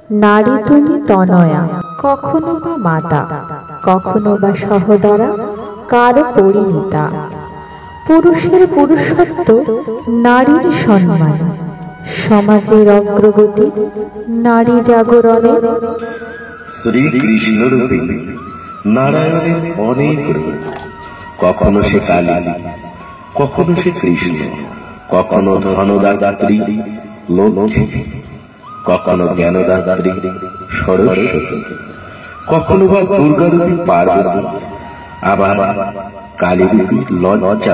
নারী তুমি তনয়া, কখনো বা মাতা, কখনো বা সহোদরা, কারো পরিণীতা। পুরুষের পুরুষত্ব, নারীর সম্মান, সমাজের অগ্রগতি, নারী জাগরণের। শ্রীকৃষ্ণ রূপে নারায়ণের অনেক রূপ, কখনো সে কালী, কখনো সে কৃষ্ণ, কখনো ধনদাত্রী লক্ষ্মী, কখনো জ্ঞানদাত্রী সরস্বতী, কখনো বা দুর্গারূপী পার্বতী, আবার কালীরূপী লজ্জা।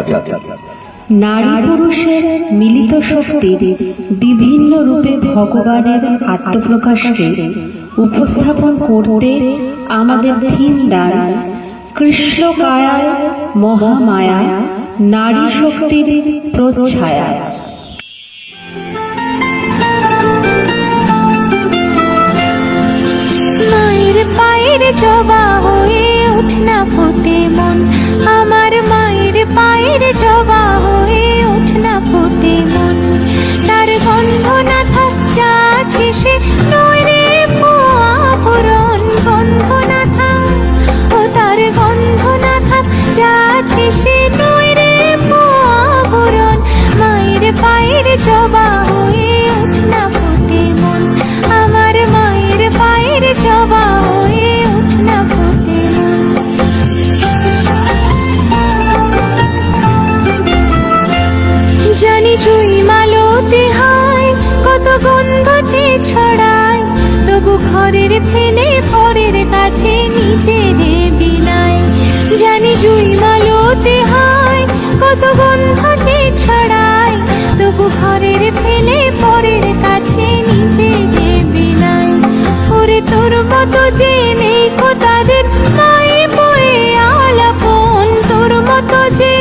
নারী পুরুষের মিলিত শক্তির বিভিন্ন রূপে ভগবানের আত্মপ্রকাশকে উপস্থাপন করতে আমাদের থিম ডান্স কৃষ্ণ কায়ায় মহামায়া, নারী শক্তির প্রচ্ছায়া। মায়ের পায়ের জবা হয়ে উঠনা ফোটে মন, আমার মায়ের পায়ের জবা হয়ে উঠনা ফোটে মন। তার গন্ধ না থাক যা আছে সে নয় রে পুরন, গন্ধ না থাক, ও তার গন্ধ না থাক যা আছে সে নয় রে পুরন। মায়ের পায়ের জবা হয়ে উঠনা ফোটে মন, আমার মায়ের পায়ের জবা হয়ে উঠনা ফোটে মন। জানি জুই মালতে হয় কত গন্ধ যে ছড়ায়, তবু ঘরের ফেলে পরের কাছে নিজের বিনায়। জানি জুই মালতে হয় কত গন্ধ যে ছড়ায়, তবু ঘরের ফেলে পরের কাছে নিজের বিনায়। ওরে তোর মতো যে নেই কো তাদের মায়ে বয়ে আলাপন, তোর মতো যে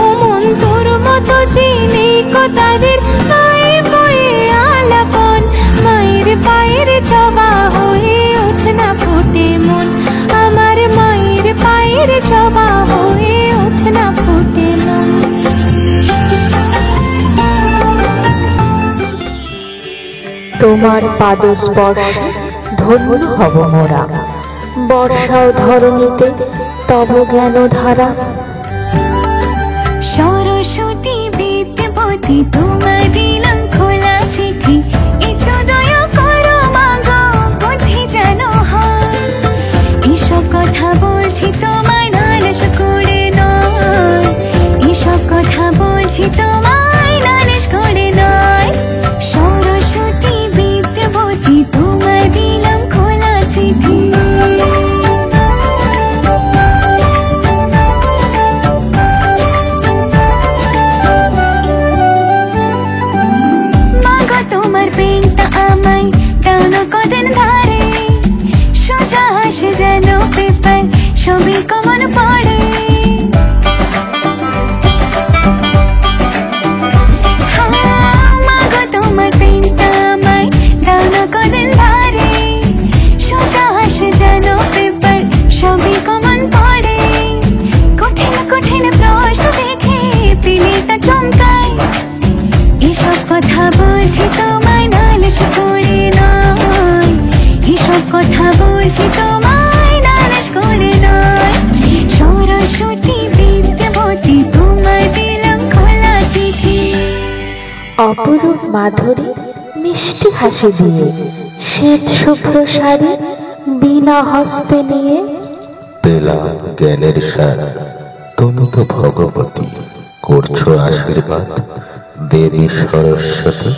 ও মন, তোর মতো যে নেই কো তাদের মায়ে বয়ে আলাপন। মায়ের পায়ের জবা হয়ে উঠনা ফোটে মন, আমার মায়ের পায়ের জবা হয়ে উঠনা ফোটে মন। তোমার পাদস্পর্শে ধন্য হব মোরা, বর্ষাও ধরণীতে তব জ্ঞান ধারা। সরস্বতী বিদ্যাপতি তোমায় দিলাম খোলা চিঠি, একটু দয়া করো মাগো বুদ্ধি যেন হয়। এসব কথা বলছি তোমায় নালিশ করে নয়, এসব কথা বলছি তোমায় নালিশ করে নয়। সরস্বতী বিদ্যাপতি তোমায় দিলাম খোলা চিঠি। তোমার পেনটা আমায় টানো কদিন ধারে, সোজা আসে যেন পেপার সবই কমন পড়ে। মাগো তোমার পেনটা আমায় টানো কদিন ধারে, সোজা আসে যেন পেপার সবই কমন পড়ে। কঠিন কঠিন প্রশ্ন দেখে পিলিটা চমকায়, এসব কথা বলছি তোমায় নালিশ করে নয়, এসব কথা বলছি তোমায় নালিশ করে নয়। সরস্বতী বিদ্যাপতি তোমায় দিলাম খোলা চিঠি। অপরূপ মাধুরী মিষ্টি হাসি দিয়ে, শ্বেত শুভ্র শাড়ি বিনা হস্তে নিয়ে। পেলাম জ্ঞানের সার, তুমি তো ভগবতী, করছো আশীর্বাদ দেবী সরস্বতী।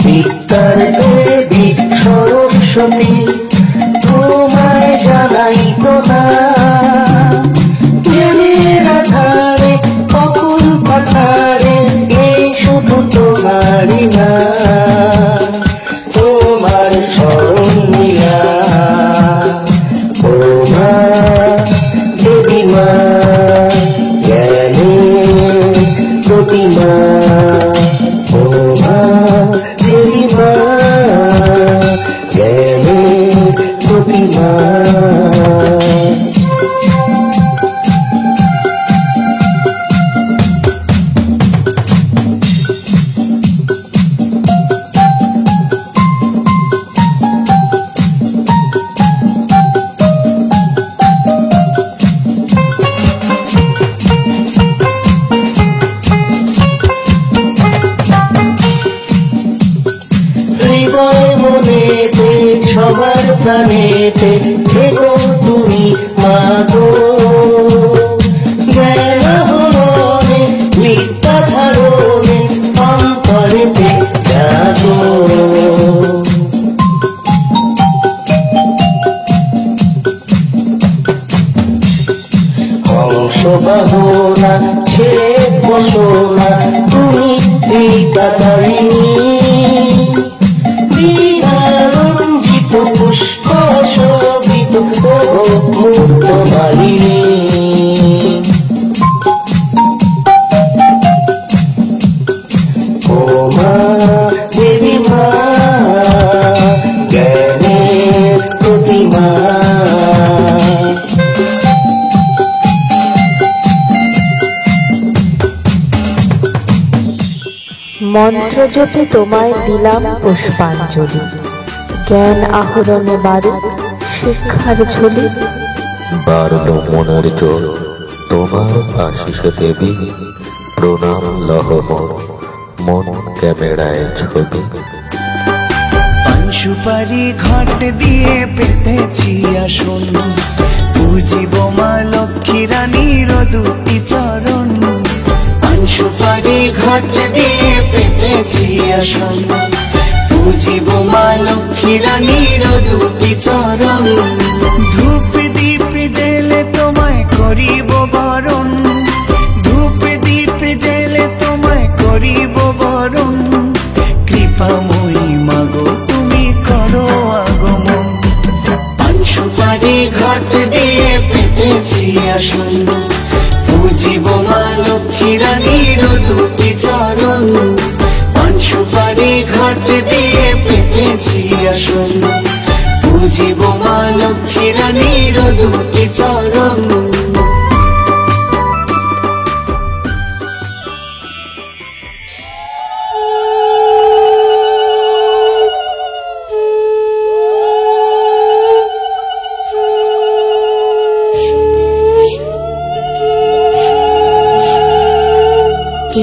বিদ্যার দেবী সরস্বতী তোমায় জানাই প্রণাম। জ্ঞানের আধারে অকুল পাথারে এই শুধু তোমারই নাম, তোমার শরণ নিলাম। ও মা দেবী মা, জ্ঞানের প্রতিমা। ও মা দেবী মা, জ্ঞানের প্রতিমা। গো তুমি মা গো, জ্ঞান আহরণে বিদ্যা ধারণে অন্তরেতে জাগো। হংস বাহনা শ্বেত বসনা তুমি বিদ্যাদায়িনী, বিনারঞ্জিত পুষ্প শোভিত মুক্ত মালিনী। ও মা দেবী মা জ্ঞানের প্রতিমা। মন্ত্র জপে তোমায় দিলাম পুষ্পাঞ্জলি, জ্ঞান আহরণে বারুক শিক্ষার ঝুলি। বাড়ল মনের জোর তোমার আশিসে দেবী, প্রণাম লহ মন ক্যামেরায় ছবি। পান সুপারি ঘট দিয়ে পেতেছি আসন, বুঝিব মা লক্ষ্মী রানীর দুটি চরণ। পান সুপারি ঘট দিয়ে পেতেছি আসন, বুঝিব মা লক্ষ্মী রানীর দুটি চরণ। ধূপ দীপ জেলে তোমায় করিব বরণ, ধূপ দীপ জেলে তোমায় করিব বরণ। কৃপাময়ী মাগো তুমি করো আগমন। পান সুপারি ঘট দিয়ে পেতেছি আসন, বুঝিব মা লক্ষ্মী রানীর দুটি চরণ। পান সুপারি ঘট দিয়ে পেতেছি আসন, বুঝিব মা লক্ষ্মী রানীর দুটি চরণ।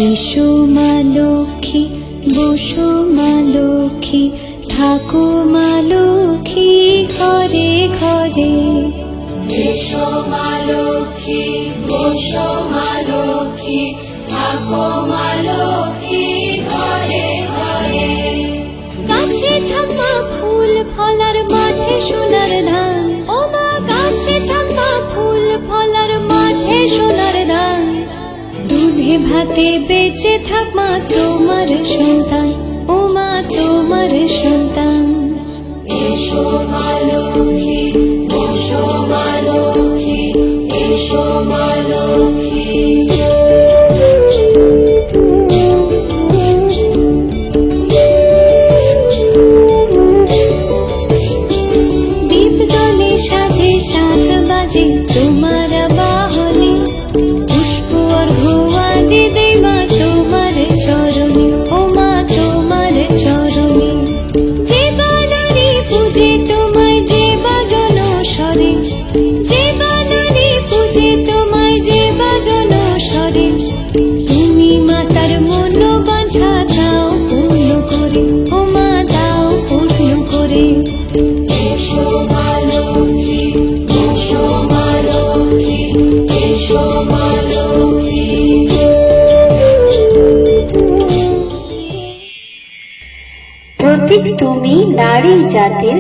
এসো মা লক্ষ্মী, বসো মা লক্ষ্মী, থাকো মা লক্ষ্মী ঘরে ঘরে। এসো মা লক্ষ্মী, বসো মা লক্ষ্মী, থাকো মা লক্ষ্মী ঘরে ঘরে। গাছে থাকা ফুল ফলার মাঠে সোনার ধান, ও মা গাছে থাকা ফুল ফলার মাঠে সোনার ধান। দুধে ভাতে বেঁচে থাক মা তোমার সন্তান, ও মা তোমার সন্তান। এসো মা লক্ষ্মী, বসো মা লক্ষ্মী, এসো মা লক্ষ্মী। দীপ জলে সাজে 7 বাজে তোমার বাহনে, পুষ্প অর্ঘ্য দে মা তোমার চরণে, ও মা তোমার চরণে। যে বানারি পূজে তোমায় যে বাজন স্বরে, যে বানারি পূজে তোমায় যে বাজন স্বরে। তুমি মাতার মন বাঞ্ছা দাও পূর্ণ করে, ও মা দাও পূর্ণ করে। এসো মা লক্ষ্মী, বসো মা লক্ষ্মী, এসো মা লক্ষ্মী। প্রতীক তুমি নারী জাতির,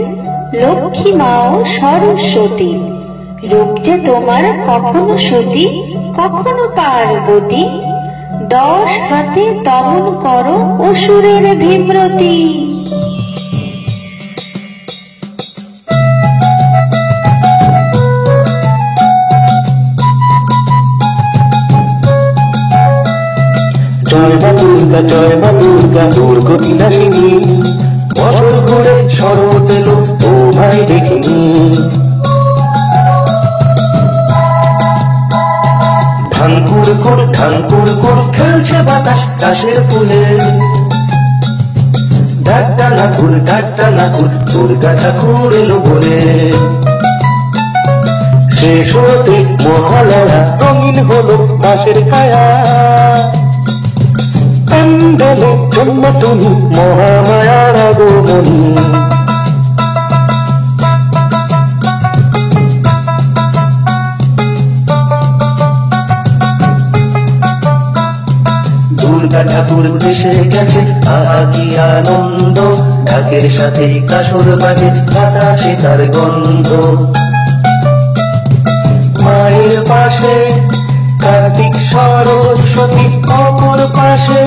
লক্ষ্মী মাও সরস্বতী। রূপ যে তোমার কখনো সতী, কখনো পার্বতী। 10 হাতে দমন করো অসুরের বিব্রতি। জয় মা দুর্গা, জয় মা দুর্গা, দুর্গতিনাশিনী। বছর ঘুরে শরৎ এলো তোমায় দেখিনি। ঢাঙ্কুর কুড় খেলছে বাতাস কাশের ফুলে। ডাক্টা নাকুর দুর্গা ঠাকুর এলো বলে। শেষ হতে মহালয়া রঙিন হলো বাঁশের কায়া। প্যান্ডেলে জন্ম তুমি মহামায়ার আগমনী। দুর্গা ঠাকুর এসে গেছে, আহা কি আনন্দ, ঢাকের সাথে কাসর বাজে, বাতাসে তার গন্ধ। মায়ের পাশে কার্তিক সরস্বতী, অপর পাশে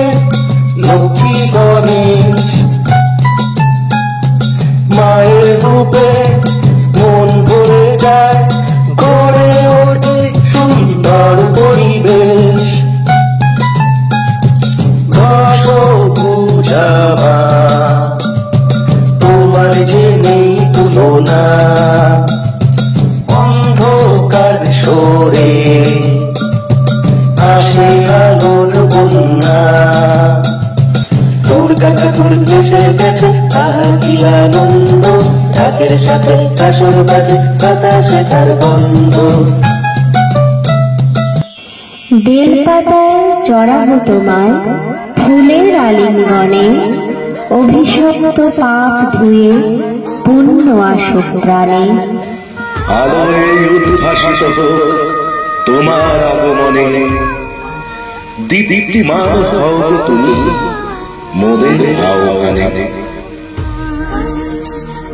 লক্ষ্মী গণেশ। মায়ের রূপে মন ভরে যায়, গড়ে ওঠে সুন্দর পরিবেশ। ঘষো পূজাবা তোমার যে নেই তুলনা, অন্ধকার সরে আসে আলোর বন্যা। দুর্গা ঠাকুর এসে গেছে, আহা কি আনন্দ, ঢাকের সাথে কাসর বাজে, বাতাসে তার গন্ধ। বেলপাতায় চড়াবো তোমায় ফুলের আলিঙ্গনে, অভিশপ্ত পাপ ধুয়ে পুণ্য আসুক প্রাণে। আলোয় উদ্ভাসিত হোক তোমার আগমনে, দীপ্তিমান হও তুমি মোদের আহ্বানে।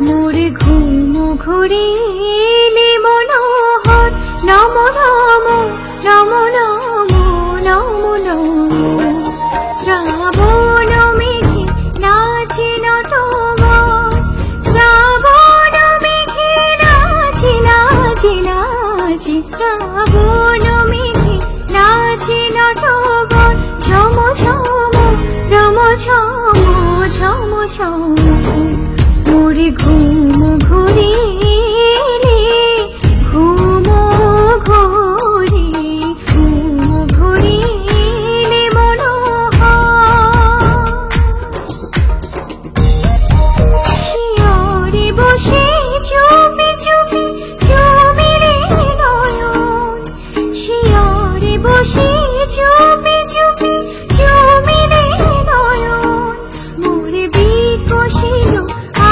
মোরে ঘুম ঘুরিলে মনোহর, নম নম নম নম নম নম। শ্রাবণ মেঘে নাচে নটবর, শ্রাবণ মেঘে নাচে নাচে নাচে। শ্রাবণ মেঘে নাচে নটবর, ঝম ঝম রম ঝম ঝম ঝম। মোরে ঘুম ঘুরিলে ঘুম ঘুরি, ঘুম ঘুরিলে মনোহর। শিয়রে বসে চুপি চুপি চুপি রে নয়ন, শিয়রে বসে চুপি চুপি চুপি রে নয়ন। মোরে বিকশিল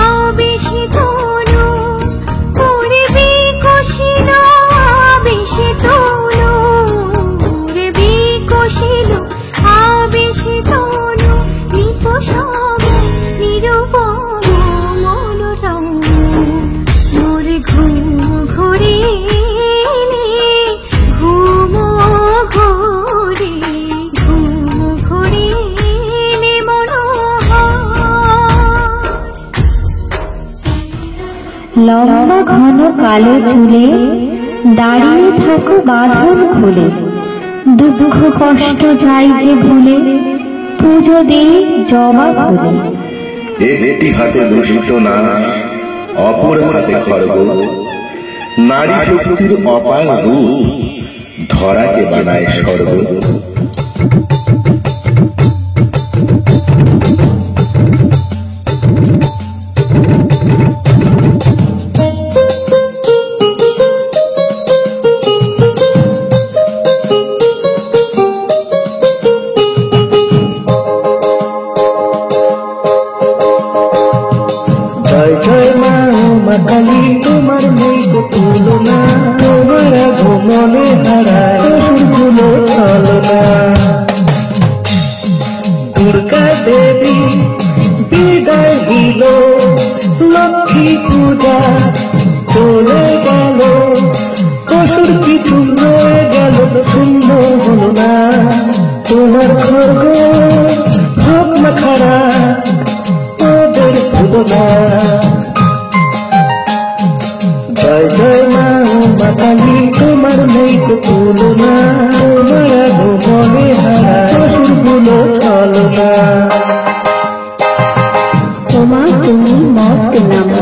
আবেশে তনু, মোরে বিকশিল আবেশে তনু, মোরে বিকশিল আবেশে তনু। নিপসম নিরূপম মনোরম, মোরে ঘুম ঘুরিলে ঘুম ঘুরি, ঘুম ঘুরিলে মনোহর। লম্বা ঘন কালো চুলে দাঁড়িয়ে থাকো বাঁধন খুলে, দুঃখ কষ্ট যাই যে ভুলে, পুজো দিই জবা ফুলে। একটি হাতে দূষিত নাচ, অপর হাতে খড়গ, নারী শক্তির অপার রূপ ধরাকে বানায় স্বর্গ। জয় জয় মা মা কালী, তোমার নেই তো তুলনা, তোমার ভ্রমণে হারায় অসুরগুলো ছলনা। দুর্গা দেবী বিদায় দিল, লক্ষ্মী পূজা চলে গেল, কসুর কিছু রয়ে গেল, শূন্য হল না তোমার খর্গ হোক না খারা ওদের তুলনা। জয় জয় মা মা কালী, তোমার নেই তো তুলনা, তোমার ভুবনে হারা অসুরগুলো ছলনা। তোমার তুমি মত নামো,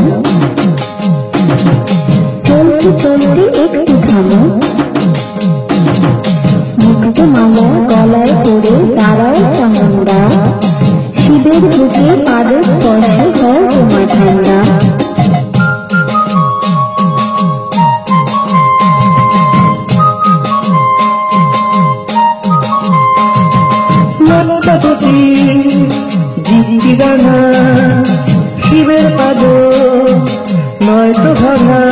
চলতে চলতে একটু থামো, মুক্ত মালা গলায় পড়ে দাঁড়াও চামুন্ডা, শিবের বুকে পাদ স্পর্শে হও তোমার ঠান্ডা। শিবের পাদ নয়তো ভাঙা,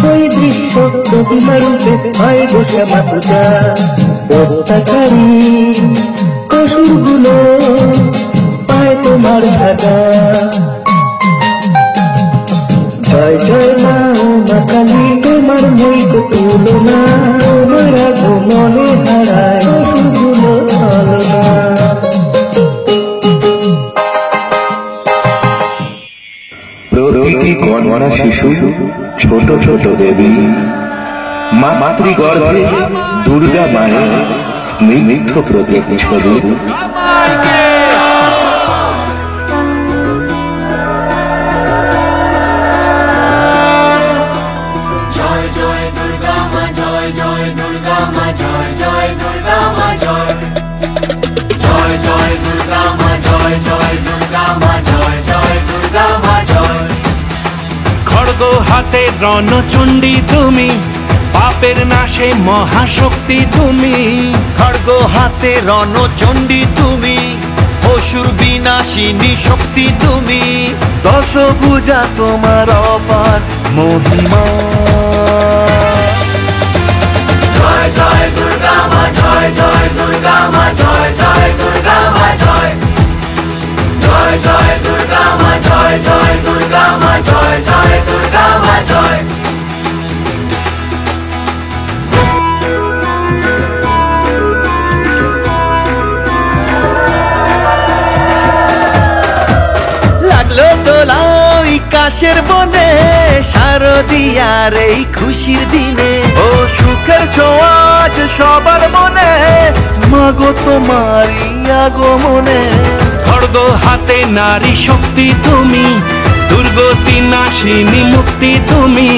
ওই দৃশ্য প্রতিমারূপে হয় গোসা মাতুজা। অত্যাচারী কসুর ফুলগুলো পায় তোমার ঢাকা। জয় জয় মা ও মা কালী, তোমার নেই কো তুলনা, তোমার আগমনে হারায় অসুরগুলো ছলনা। প্রতিটি কন্যা শিশু ছোট ছোট দেবী, মাতৃগর্ভে দুর্গা মায়ের স্নিগ্ধ প্রতিচ্ছবি। জয় জয় দুর্গা মা, জয় জয় দুর্গা মা, জয় জয় দুর্গা মা, জয় জয় জয় দুর্গা মা, জয় জয় দুর্গা মা, জয় জয় দুর্গা মা, জয়। খড়গ হাতে রণচণ্ডী তুমি, পাপের নাশে মহাশক্তি তুমি। খড়গ হাতে রণচণ্ডী তুমি, অসুর বিনাশিনী শক্তি তুমি। দশভুজা তোমার অপার মহিমা। জয় জয় দুর্গা মা, জয় জয় দুর্গা মা, জয় জয় দুর্গা মা, জয় জয় জয় দুর্গা মা, জয় জয় দুর্গা মা, জয় জয় দুর্গা মা, জয়। লাগলো দোলাই কাশের বনে, শারদিয়ার এই খুশির দিনে। ও সুখের ছোঁয়াজ সবার মনে, মাগো তোমারই আগমনে। খড়গ হাতে নারী শক্তি তুমি, দুর্গতি নাশিনী মুক্তি তুমি।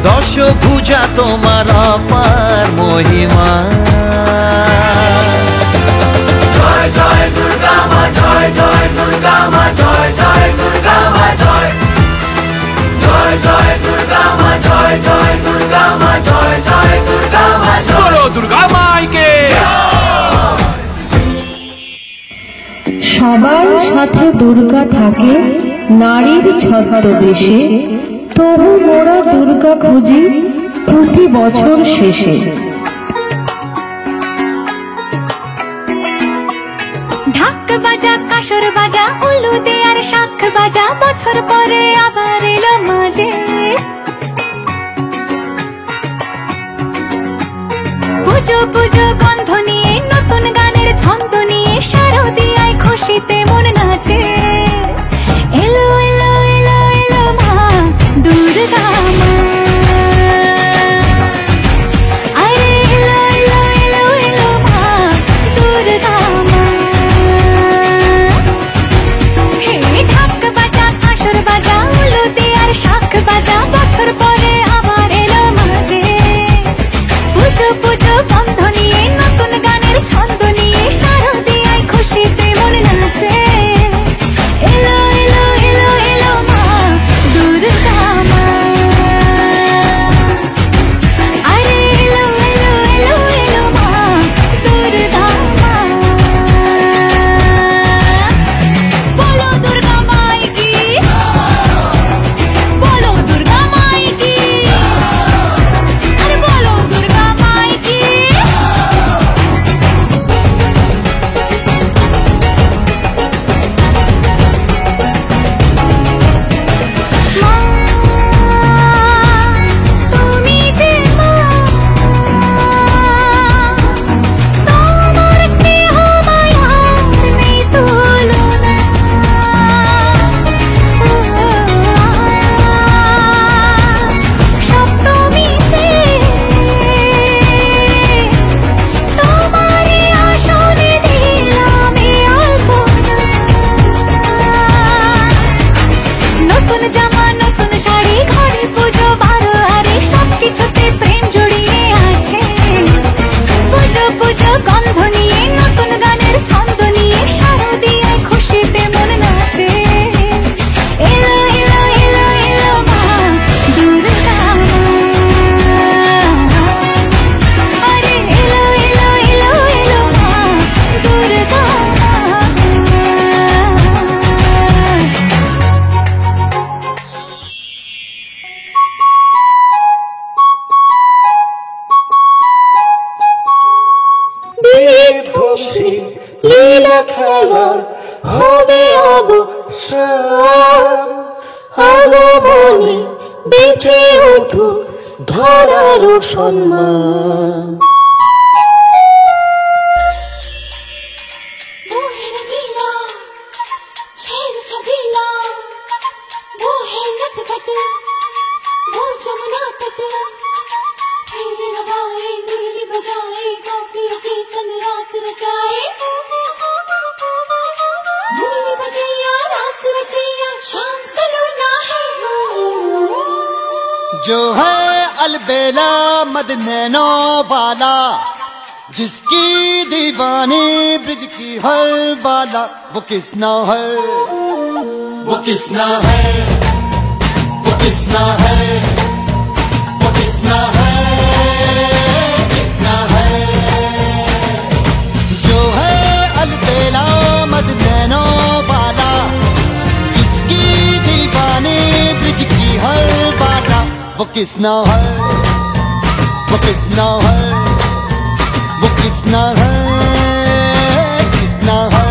দশভুজা তোমার অপার মহিমা। জয় জয় দুর্গা মা, জয় জয় দুর্গা মা, জয় জয় দুর্গা মা, জয় জয় জয় দুর্গা মা, জয় জয় দুর্গা মা, জয় জয় দুর্গা মা, জয়। বলো দুর্গা মাইকে। সবার সাথে দুর্গা থাকে নারীর ছদ্মবেশে, তবু মোরা দুর্গা খুঁজি প্রতি বছর শেষে। ঢাক বাজা, কাসর বাজা, উলু দে আর শাখ বাজা, বছর পরে আবার এলো মাঝে। পুজো পুজো গন্ধ নিয়ে, নতুন গানের ছন্দ নিয়ে, শারদিয়ায় খুশিতে মন নাচে। এলো এলো এলো এলো মা দুর্গা মা, আরে এলো এলো এলো এলো মা দুর্গা মা। হে ঢাক বাজা, কাসর বাজা, উলু দে আর শাখ বাজা, বছর পরে আবার এলো মাঝে। পুজো পুজো গন্ধ নিয়ে, নতুন গানের ছন্দ নিয়ে, শারদিয়ায় খুশিতে মন নাচে। এলো এলো এলো এলো মা দুর্গা মা, আরে এলো এলো এলো এলো মা দুর্গা মা। বলো দুর্গা মাই কি, বলো দুর্গা মাই কি, আরে বলো দুর্গা মাই কি। মা তুমি যে মা, তোমার স্নেহ মায়ার নেই তুলনা। সপ্তমীতে তোমারই আসনে দিলাম এই আলপনা। নতুন জামা, নতুন শাড়ি, ঘরে পুজো বারো আরে, সবকিছুতে প্রেম জড়িয়ে আছে। পুজো পুজো গন্ধ নিয়ে, নতুন গানের ছন্দ নিয়ে, শারদিয়ায় খুশিতে মন নাচে। এলো এলো এলো এলো মা দুর্গা মা, আরে এলো এলো এলো এলো মা দুর্গা মা। বিধ্বংসী লীলা খেলা হবে অবসান, আগমনে বেঁচে উঠুক ধরার সম্মান। जो है अलबेला मद नैनो वाला, जिसकी दीवानी ब्रिज की हर बाला, वो किसना है, वो किसना है, वो किसना है, वो किसना है, किसना है। जो है अलबेला मद नैनो वाला, जिसकी दीवानी ब्रिज की हर बाला, वो किसना है, वो किसना है, वो किसना है, किसना है।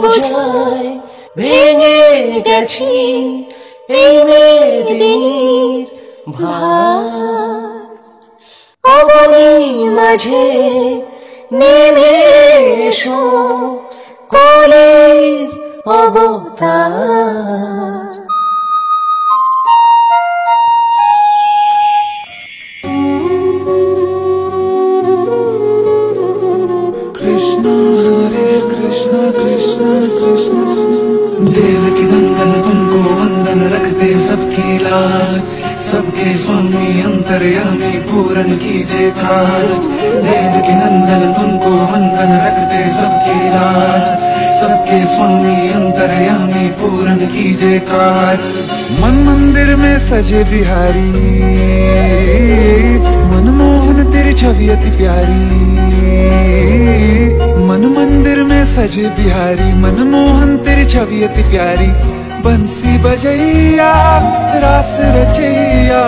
বোঝায় ভেঙে গেছি এই মেদিনীর ভার, অবনী মাঝে নেমে এসো কোলের অবতার। देवकी नंदन तुमको वंदन रखते सबकी लाज, सबके स्वामी अंतर्यामी पूरन कीजे काज। देवकी नंदन तुमको वंदन रखते सबकी लाज, सबके स्वामी अंतर्यामी पूरन कीजे काज। मन मंदिर में सजे बिहारी, मनमोहन तेरी छवि अति प्यारी। मन मंदिर में सजे बिहारी, मनमोहन तेरी छवि अति प्यारी। बंसी बजैया रास रचैया,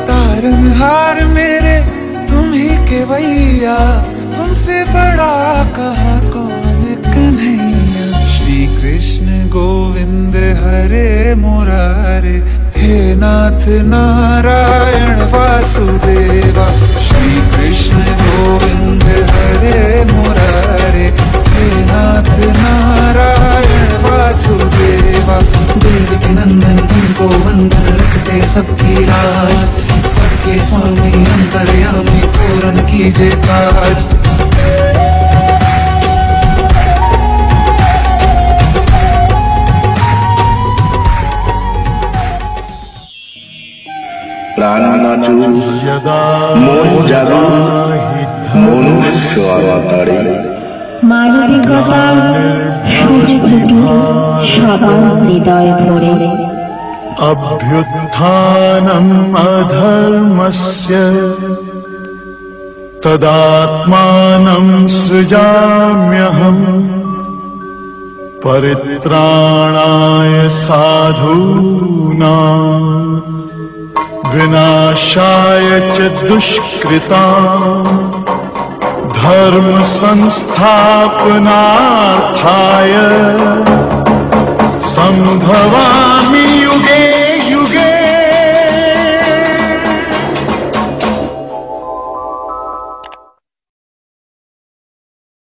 तारनहार मेरे तुम ही केवैया। तुमसे बड़ा कहाँ कौन कन्हैया। श्री कृष्ण गोविंद हरे मुरारे, हे नाथ नारायण वासुदेवा। श्री कृष्ण गोविंद हरे मुरारे, हे नाथ नारायण वासुदेवा। देवकी नंदन तुमको वंदन रखते सबकी लाज, सबके स्वामी अंतर्यामी पूरन कीजे काज। প্রাণ নাচু মন জাগা মনুষ্য অবতারে, মানবিকতার সূর্য ফুটে সবার হৃদয় ভরে। अभ्युत्थानम् अधर्मस्य तदात्मानं सृजाम्यहम्, परित्राणाय साधूनां विनाशाय च दुष्कृताम्, धर्म संस्थापनार्थाय संभवामि